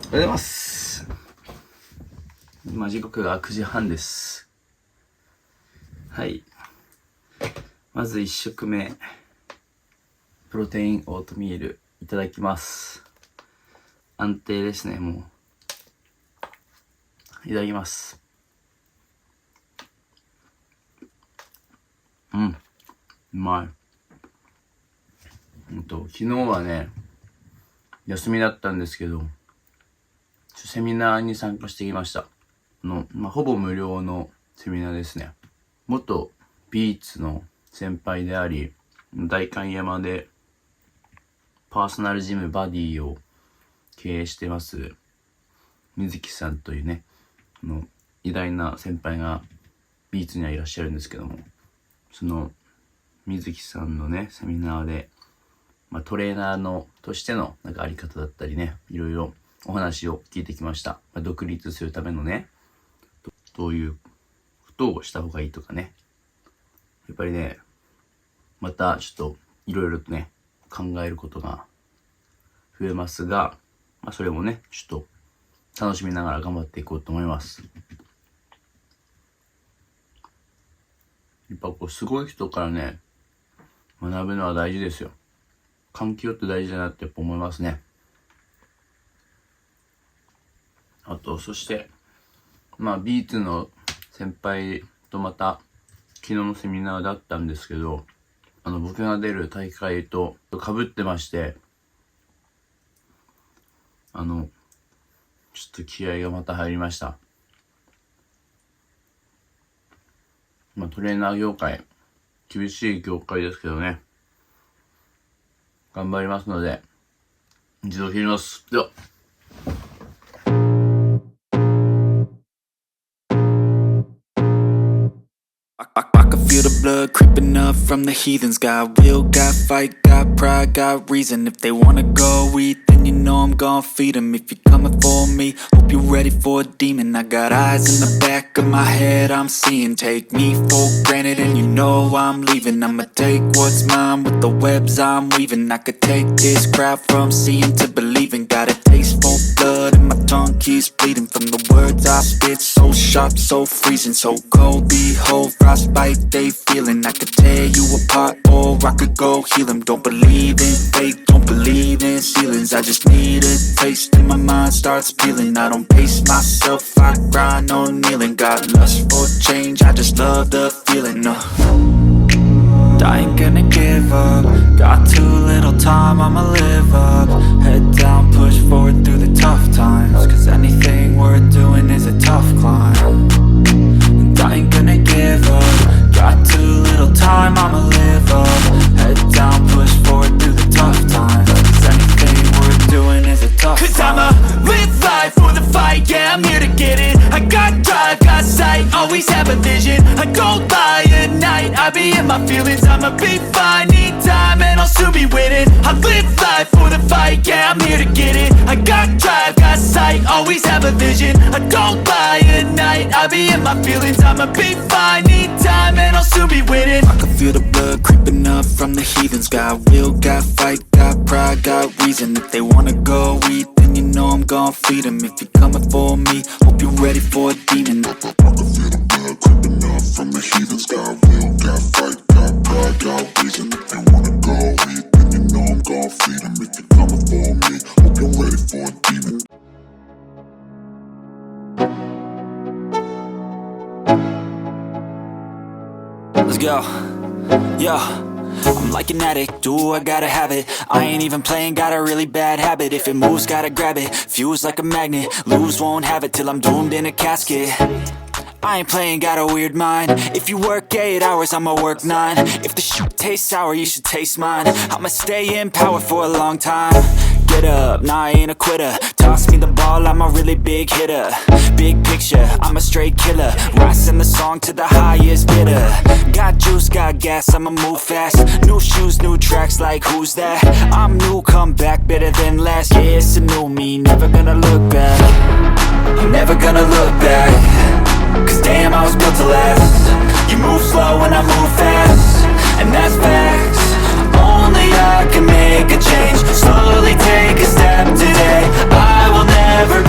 ございます。今時刻が9時半です。はい。まず1食目、プロテインオートミールいただきます。安定ですね、もう。いただきます。うまい。昨日はね、休みだったんですけど、セミナーに参加してきました。ほぼ無料のセミナーですね。元BVEATSの先輩であり、代官山でパーソナルジムバディを経営してます、水木さんというね、偉大な先輩がBVEATSにはいらっしゃるんですけども、その水木さんのね、セミナーで、トレーナーとしてのあり方だったりね、いろいろお話を聞いてきました。独立するためのね、どういうことをした方がいいとかね。やっぱりね、またちょっといろいろとね、考えることが増えますが、それもね、ちょっと楽しみながら頑張っていこうと思います。やっぱすごい人からね、学ぶのは大事ですよ。環境って大事だなってやっぱ思いますね。そしてBVEATSの先輩とまた昨日のセミナーだったんですけど、僕が出る大会と被ってまして、ちょっと気合がまた入りました。トレーナー業界、厳しい業界ですけどね、頑張りますので、一度切ります。では。I can feel the blood creeping up from the heathens. Got will, got fight, got pride, got reason. If they wanna go eat, then you know I'm gon' feed them. If you're coming for me, hope you're ready for a demon. I got eyes in the back of my head, I'm seeing. Take me for granted and you know I'm leaving. I'ma take what's mine with the webs I'm weaving. I could take this crowd from seeing to believing. Got a taste for blood and my tongue keeps bleeding. From the words I spit, so sharp, so freezing. So cold, behold, frostbite they feeling. I could tear you apart or I could go heal them. Don't believe in fate, don't believe in ceilings. I just need a taste and my mind starts peeling. I don't pace myself, I grind on kneeling. Got lust for change, I just love the feeling. I ain't gonna give up. Got too little time, I'ma live up. Head down, push forward through the tough times. Cause anything worth doing is a tough climb. And I ain't gonna give up. Got too little time, I'ma live up. Head down, push forward through the tough times. Cause anything worth doing is a tough climb. Cause I'ma live life for the fight, yeah, I'm here to get it. I got drive, got sight, always have a vision. I don't lie at night, I be in my feelings. I'ma be fine, need time and I'll soon be winning. I live life for the fight, yeah, I'm here to get it. I got drive, got sight, always have a vision. I don't lie at night, I be in my feelings. I'ma be fine, need time and I'll soon be winning. I can feel the blood creeping up from the heathens. Got will, got fight, got pride, got reason. If they wanna go eat, then you know I'm gon' feed them. If you're coming for me, hope you're ready for a demon. I can feel the blood creeping up from the heathens. Got will, got fight, got pride, got reason. If they wanna go eat, then you know I'm gon' feed them. If you're coming for me, hope you're ready for a demon. Let's go. Yo, I'm like an addict, do I gotta have it. I ain't even playing, got a really bad habit. If it moves, gotta grab it, fuse like a magnet. Lose, won't have it till I'm doomed in a casket. I ain't playing, got a weird mind. If you work 8 hours, I'ma work 9. If the shit tastes sour, you should taste mine. I'ma stay in power for a long time. Get up, nah, I ain't a quitter. Toss me the ball, I'm a really big hitter. Big picture, I'm a straight killer. Rising the song to the highest bidder. Got juice, got gas, I'ma move fast. New shoes, new tracks, like who's that? I'm new, come back, better than last. Yeah, it's a new me, never gonna look back. I'm never gonna look back. Cause damn, I was built to last. You move slow and I move fast, and that's facts. Only I can make a change. Slowly take a step today. I will never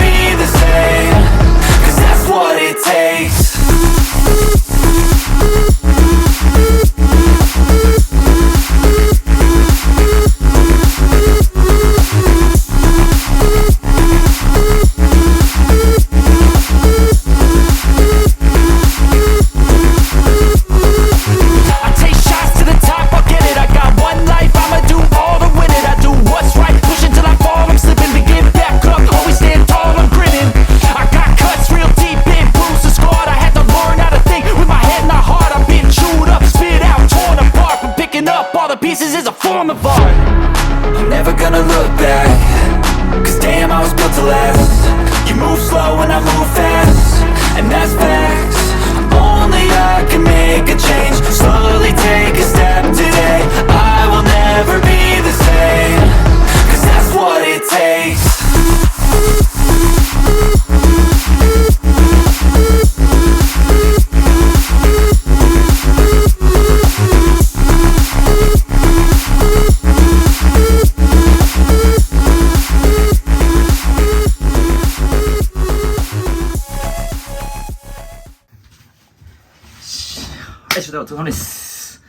した。お疲れ様です。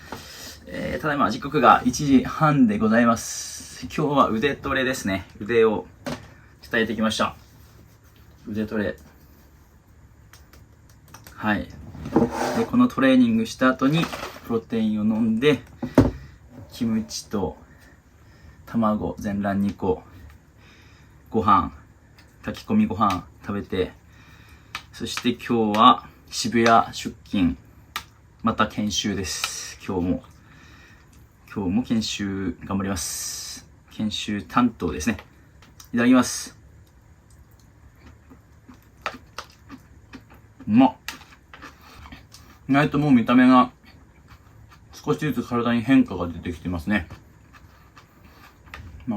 ただいま時刻が1時半でございます。今日は腕トレですね。腕を鍛えてきました。腕トレ。はい。で、このトレーニングした後にプロテインを飲んで、キムチと卵、全卵2個、ご飯、炊き込みご飯食べて、そして今日は渋谷出勤、また研修です。今日も研修頑張ります。研修担当ですね。いただきます。うまっ。意外ともう見た目が少しずつ体に変化が出てきてますね。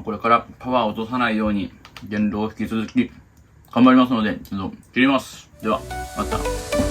これからパワーを落とさないように減量を引き続き頑張りますので、一度切ります。では、また。